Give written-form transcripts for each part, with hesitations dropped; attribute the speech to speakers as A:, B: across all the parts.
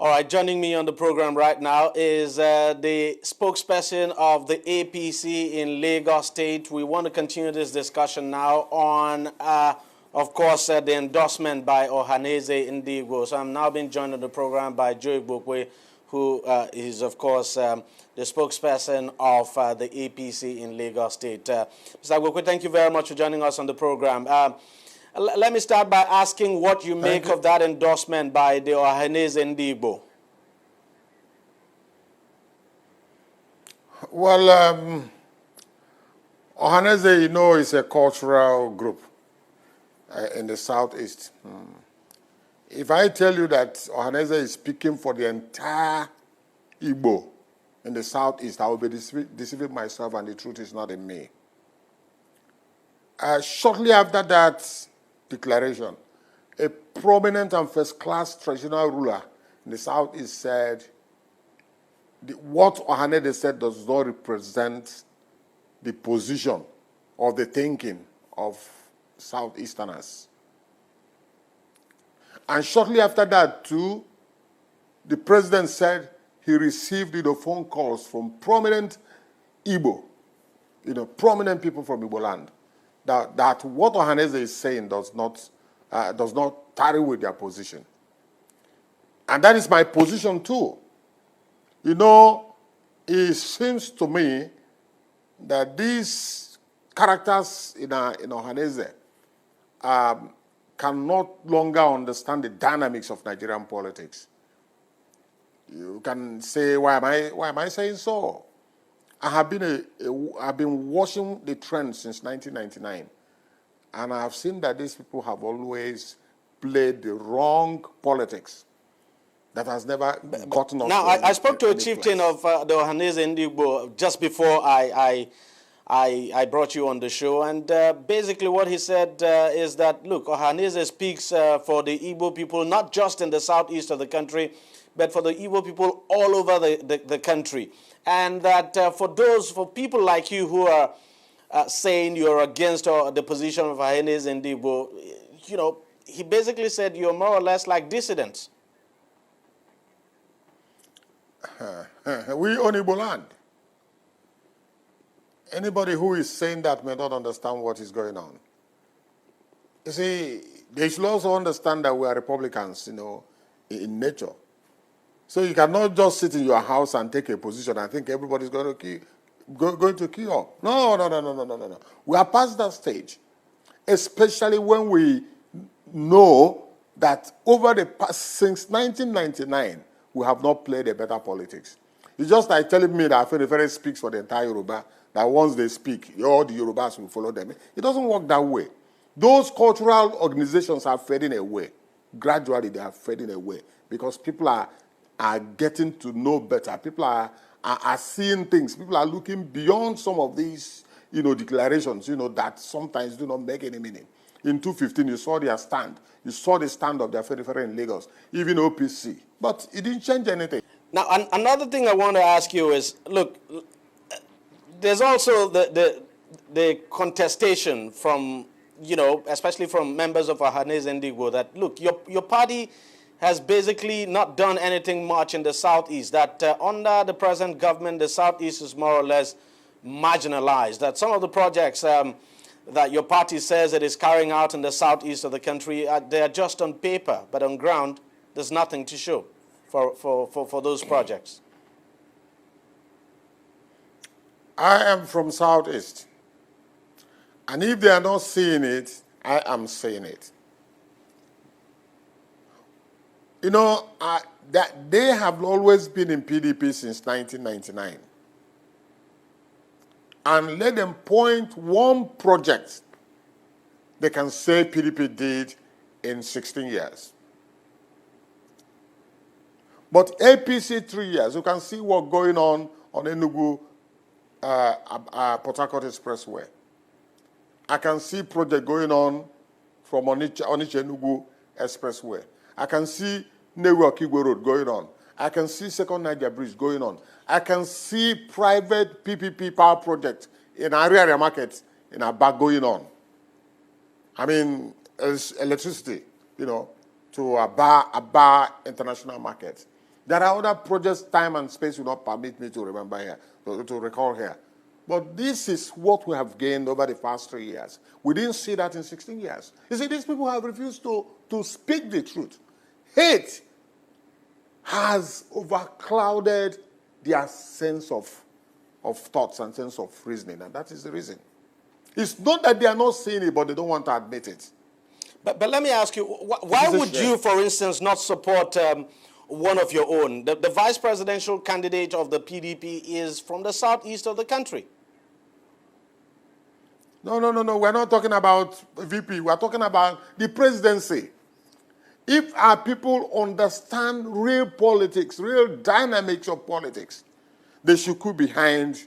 A: All right, joining me on the program right now is the spokesperson of the APC in Lagos State. We want to continue this discussion now on, of course, the endorsement by Ohanaeze Ndigbo. So I'm now being joined on the program by Joe Igbokwe, who is, of course, the spokesperson of the APC in Lagos State. Mr. Igbokwe, thank you very much for joining us on the program. Let me start by asking what you make of that endorsement by the Ohanaeze Ndigbo.
B: Well, Ohanaeze, you know, is a cultural group in the Southeast. If I tell you that Ohanaeze is speaking for the entire Igbo in the Southeast, I will be deceiving myself, and the truth is not in me. Shortly after that declaration, a prominent and first-class traditional ruler in the Southeast said, what Ohanaeze said does not represent the position or the thinking of Southeasterners. And shortly after that, too, the president said he received phone calls from prominent Igbo, prominent people from Igbo land, that what Ohanaeze is saying does not tally with their position. And that is my position too. It seems to me that these characters in Ohanaeze can no longer understand the dynamics of Nigerian politics. You can say, why am I saying so? I've been watching the trend since 1999, and I've seen that these people have always played the wrong politics that has never gotten us.
A: Now, I spoke to a chieftain of the Ohanaeze Ndigbo just before I brought you on the show, and basically what he said is that, look, Ohanaeze speaks for the Igbo people, not just in the southeast of the country, but for the Igbo people all over the country. And that for people like you who are saying you're against the position of Ohanaeze Ndigbo, he basically said you're more or less like dissidents.
B: We own Igbo land. Anybody who is saying that may not understand what is going on. You see, they should also understand that we are Republicans, in nature. So you cannot just sit in your house and take a position and think everybody's going to queue up. No. We are past that stage, especially when we know that over the past, since 1999, we have not played a better politics. It's just like telling me that Afenifere speaks for the entire Yoruba, that once they speak, all the Yorubas will follow them. It doesn't work that way. Those cultural organizations are fading away. Gradually, they are fading away because people are getting to know better. People are seeing things. People are looking beyond some of these, declarations, that sometimes do not make any meaning. In 2015, you saw their stand. You saw the stand of the Afenifere in Lagos, even OPC. But it didn't change anything.
A: Now, another thing I want to ask you is, look, there's also the contestation from, especially from members of Ohanaeze Ndigbo that, look, your party has basically not done anything much in the Southeast, that under the present government, the Southeast is more or less marginalized, that some of the projects that your party says it is carrying out in the Southeast of the country, they are just on paper, but on ground, there's nothing to show for those projects.
B: I am from Southeast. And if they are not seeing it, I am saying it. That they have always been in PDP since 1999. And let them point one project they can say PDP did in 16 years. But APC 3 years, you can see what's going on Enugu Port Harcourt Expressway. I can see project going on from Onitsha Enugu Expressway. I can see Newu-Okigwe Road going on. I can see Second Niger Bridge going on. I can see private PPP power project in area market in Aba going on. I mean, electricity, to Aba International Market. There are other projects time and space will not permit me to remember here, to recall here. But this is what we have gained over the past 3 years. We didn't see that in 16 years. You see, these people have refused to speak the truth. Hate has overclouded their sense of thoughts and sense of reasoning, and that is the reason. It's not that they are not seeing it, but they don't want to admit it.
A: But let me ask you, why would you, for instance, not support one of your own? The vice presidential candidate of the PDP is from the southeast of the country.
B: No. We're not talking about VP. We're talking about the presidency. If our people understand real politics, real dynamics of politics, they should go behind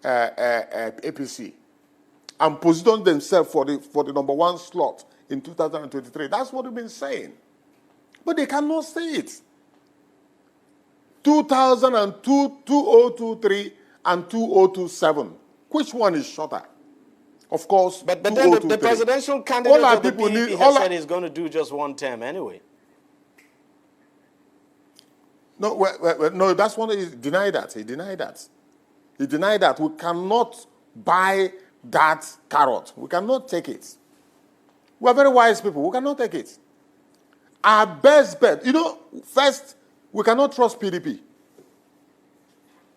B: APC and position themselves for the #1 slot in 2023. That's what we've been saying. But they cannot say it. 2002, 2023, and 2027. Which one is shorter? Of course,
A: but then the presidential candidate of the PDP has said he's going to do just 1 term anyway.
B: No, that's one. He denied that. He denied that. We cannot buy that carrot. We cannot take it. We are very wise people. We cannot take it. Our best bet, first, we cannot trust PDP.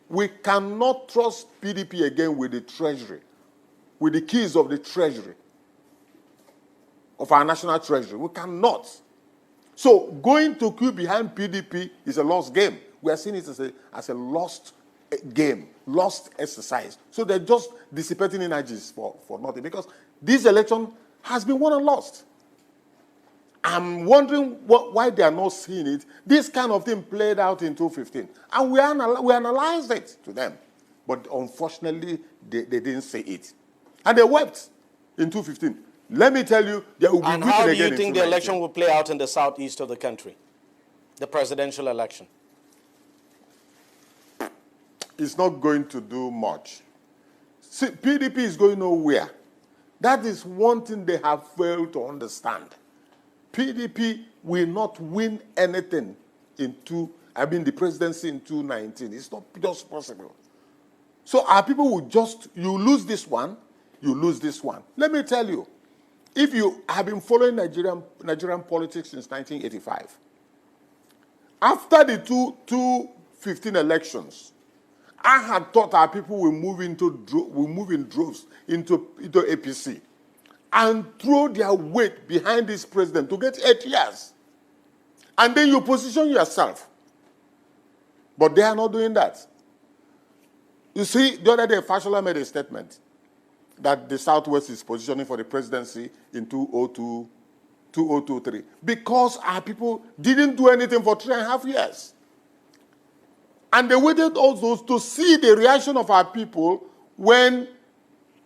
B: We cannot trust PDP again with the treasury, with the keys of the treasury, of our national treasury. We cannot. So going to queue behind PDP is a lost game. We are seeing it as a lost game, lost exercise. So they're just dissipating energies for nothing, because this election has been won and lost. I'm wondering why they are not seeing it. This kind of thing played out in 2015. And we analyzed it to them. But unfortunately, they didn't say it. And they wept in 2015. Let me tell you, they will be weeping again in 2019. And how do you think
A: the election will play out in the southeast of the country? The presidential election?
B: It's not going to do much. See, PDP is going nowhere. That is one thing they have failed to understand. PDP will not win anything the presidency in 2019. It's not just possible. So our people will you lose this one, you lose this one. Let me tell you, if you have been following Nigerian politics since 1985, after the 2015 elections, I had thought our people will move in droves into APC and throw their weight behind this president to get 8 years. And then you position yourself. But they are not doing that. You see, the other day, Fashola made a statement that the Southwest is positioning for the presidency in 2023 because our people didn't do anything for 3.5 years. And they waited also to see the reaction of our people when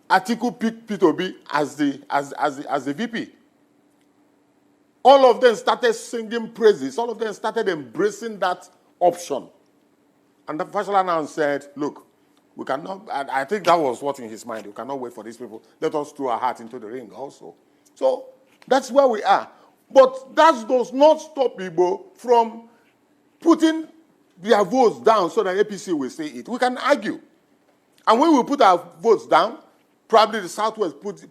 B: Atiku picked P2B as the VP. All of them started singing praises. All of them started embracing that option. And the Fashola now said, look, we cannot, and I think that was what in his mind, we cannot wait for these people. Let us throw our heart into the ring also. So that's where we are. But that does not stop people from putting their votes down so that APC will say it. We can argue. And when we put our votes down, probably the Southwest puts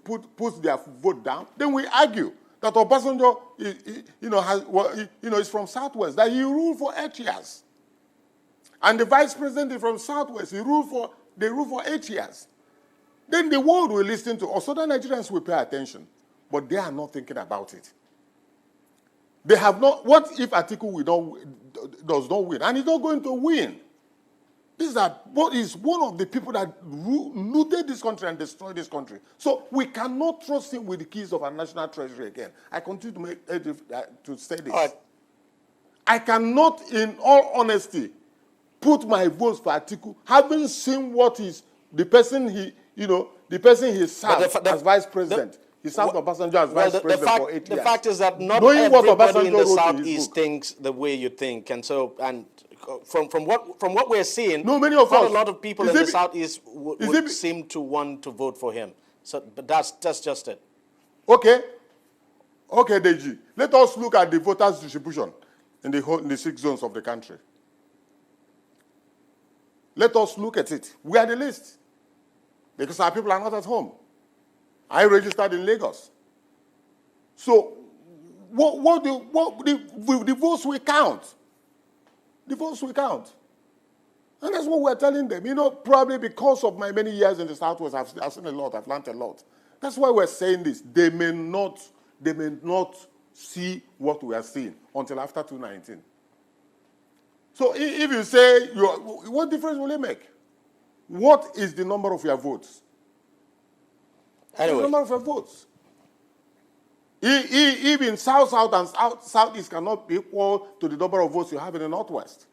B: their vote down, then we argue that Obasanjo is from Southwest, that he ruled for 8 years. And the vice president is from Southwest, they ruled for 8 years. Then the world will listen to us. Southern Nigerians will pay attention. But they are not thinking about it. They have not. What if Atiku does not win? And he's not going to win. He's one of the people that looted this country and destroyed this country. So we cannot trust him with the keys of our national treasury again. I continue to say this. All right. I cannot, in all honesty, put my votes for Atiku, having seen what is the person he served as vice president. He served Obasanjo as vice president for 8 years.
A: The fact is that not everybody in the Southeast thinks the way you think, and so from what we're seeing,
B: many of us,
A: a lot of people in the Southeast would seem to want to vote for him. So, but that's just it.
B: Okay, Deji. Let us look at the voters' distribution in the 6 zones of the country. Let us look at it. We are the least. Because our people are not at home. I registered in Lagos. So, the votes we count. The votes we count. And that's what we're telling them. You know, probably because of my many years in the Southwest, I've seen a lot, I've learned a lot. That's why we're saying this. They may not see what we are seeing until after 2019. So if you say, what difference will it make? What is the number of your votes?
A: Anyway.
B: The number of your votes. Even South-South and South-East cannot be equal to the number of votes you have in the Northwest.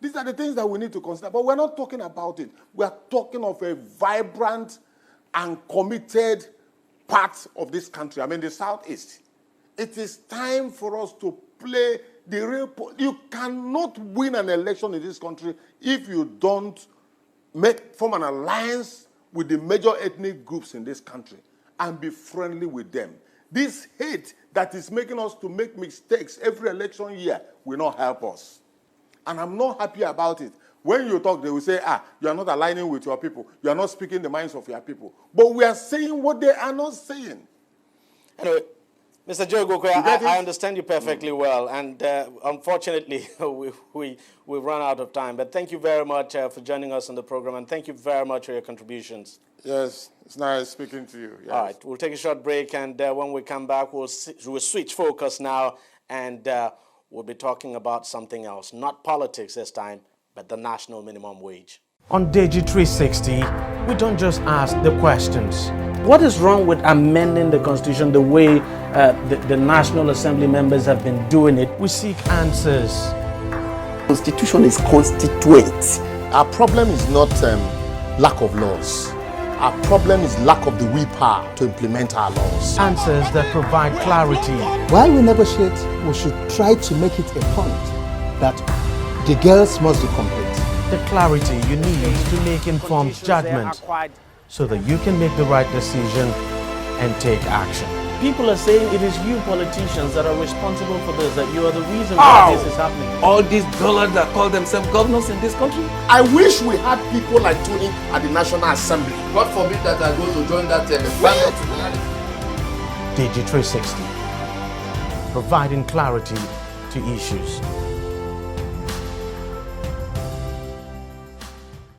B: These are the things that we need to consider. But we're not talking about it. We are talking of a vibrant and committed part of this country. I mean, the Southeast. It is time for us to play the real... You cannot win an election in this country if you don't form an alliance with the major ethnic groups in this country and be friendly with them. This hate that is making us to make mistakes every election year will not help us. And I'm not happy about it. When you talk, they will say, you are not aligning with your people. You are not speaking the minds of your people. But we are saying what they are not saying.
A: Anyway, Mr. Joe Gokwe, I understand you perfectly well. And unfortunately, we've run out of time. But thank you very much for joining us on the program. And thank you very much for your contributions.
B: Yes, it's nice speaking to you. Yes.
A: All right, we'll take a short break. And when we come back, we'll switch focus now. And we'll be talking about something else. Not politics this time, but the national minimum wage. On Deji 360, we don't just ask the questions. What is wrong with amending the Constitution the way the National Assembly members have been doing it? We seek answers.
C: Constitution is constituent. Our problem is not lack of laws. Our problem is lack of the willpower to implement our laws.
A: Answers that provide clarity.
C: While we negotiate, we should try to make it a point that the girls must be complete.
A: The clarity you need to make informed judgment so that you can make the right decision and take action. People are saying it is you politicians that are responsible for this, that you are the reason why this is happening.
D: All these dollars that call themselves governors in this country.
C: I wish we had people like Tony at the National Assembly.
D: God forbid that I go to join that panel.
A: Deji 360, providing clarity to issues.